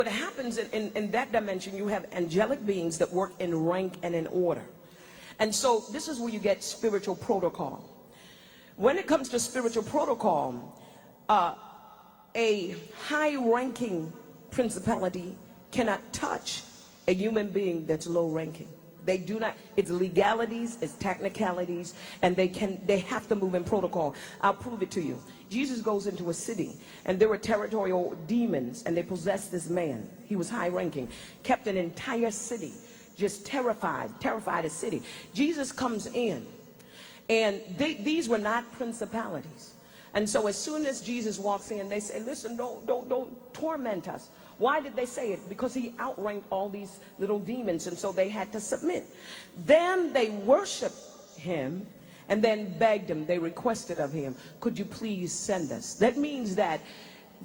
What happens in that dimension, you have angelic beings that work in rank and in order. And so this is where you get spiritual protocol. When it comes to spiritual protocol, a high-ranking principality cannot touch a human being that's low-ranking. They do not. It's legalities, it's technicalities, and they have to move in protocol. I'll prove it to you. Jesus goes into a city, and there were territorial demons, and they possessed this man. He was high-ranking, kept an entire city just terrified a city. Jesus comes in, and these were not principalities. And so as soon as Jesus walks in, they say, listen, don't torment us. Why did they say it? Because he outranked all these little demons, and so they had to submit. Then they worshiped him and then begged him. They requested of him, could you please send us? That means that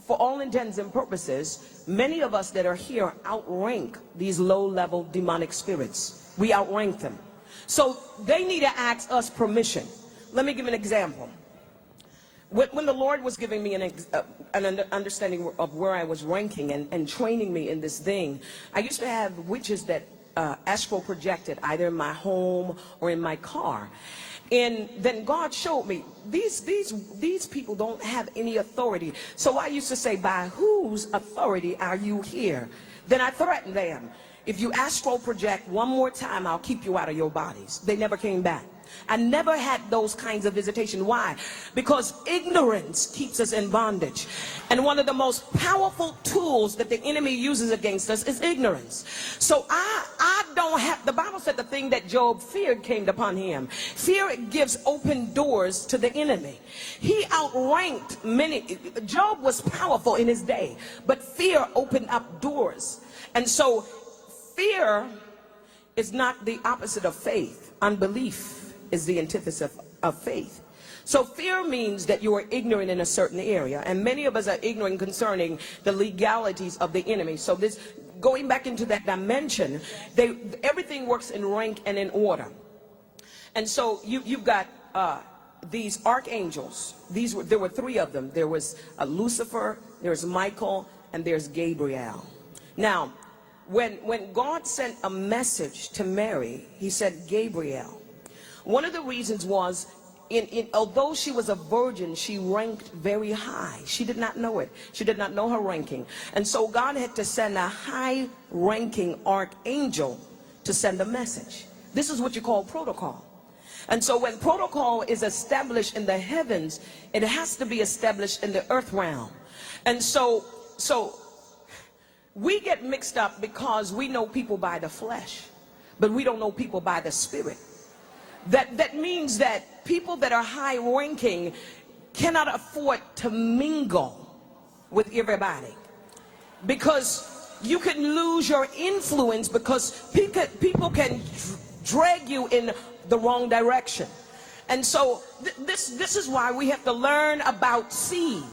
for all intents and purposes, many of us that are here outrank these low-level demonic spirits. We outrank them. So they need to ask us permission. Let me give an example. When the Lord was giving me an understanding of where I was ranking and training me in this thing, I used to have witches that astral projected either in my home or in my car. And then God showed me these people don't have any authority. So I used to say, by whose authority are you here? Then I threatened them. If you astral project one more time, I'll keep you out of your bodies. They never came back. I never had those kinds of visitation. Why? Because ignorance keeps us in bondage. And one of the most powerful tools that the enemy uses against us is ignorance. So I don't have, the Bible said the thing that Job feared came upon him. Fear gives open doors to the enemy. He outranked many. Job was powerful in his day, but fear opened up doors. And so fear is not the opposite of faith. Unbelief is the antithesis of faith. So fear means that you are ignorant in a certain area, and many of us are ignorant concerning the legalities of the enemy. So this, going back into that dimension, everything works in rank and in order. And so you've got these archangels. There were three of them. There was Lucifer, there's Michael, and there's Gabriel. Now, when God sent a message to Mary, he said, Gabriel. One of the reasons was, although she was a virgin, she ranked very high. She did not know it. She did not know her ranking. And so God had to send a high-ranking archangel to send a message. This is what you call protocol. And so when protocol is established in the heavens, it has to be established in the earth realm. And so we get mixed up because we know people by the flesh, but we don't know people by the spirit. That means that people that are high ranking cannot afford to mingle with everybody, because you can lose your influence, because people can drag you in the wrong direction. And so this is why we have to learn about seed.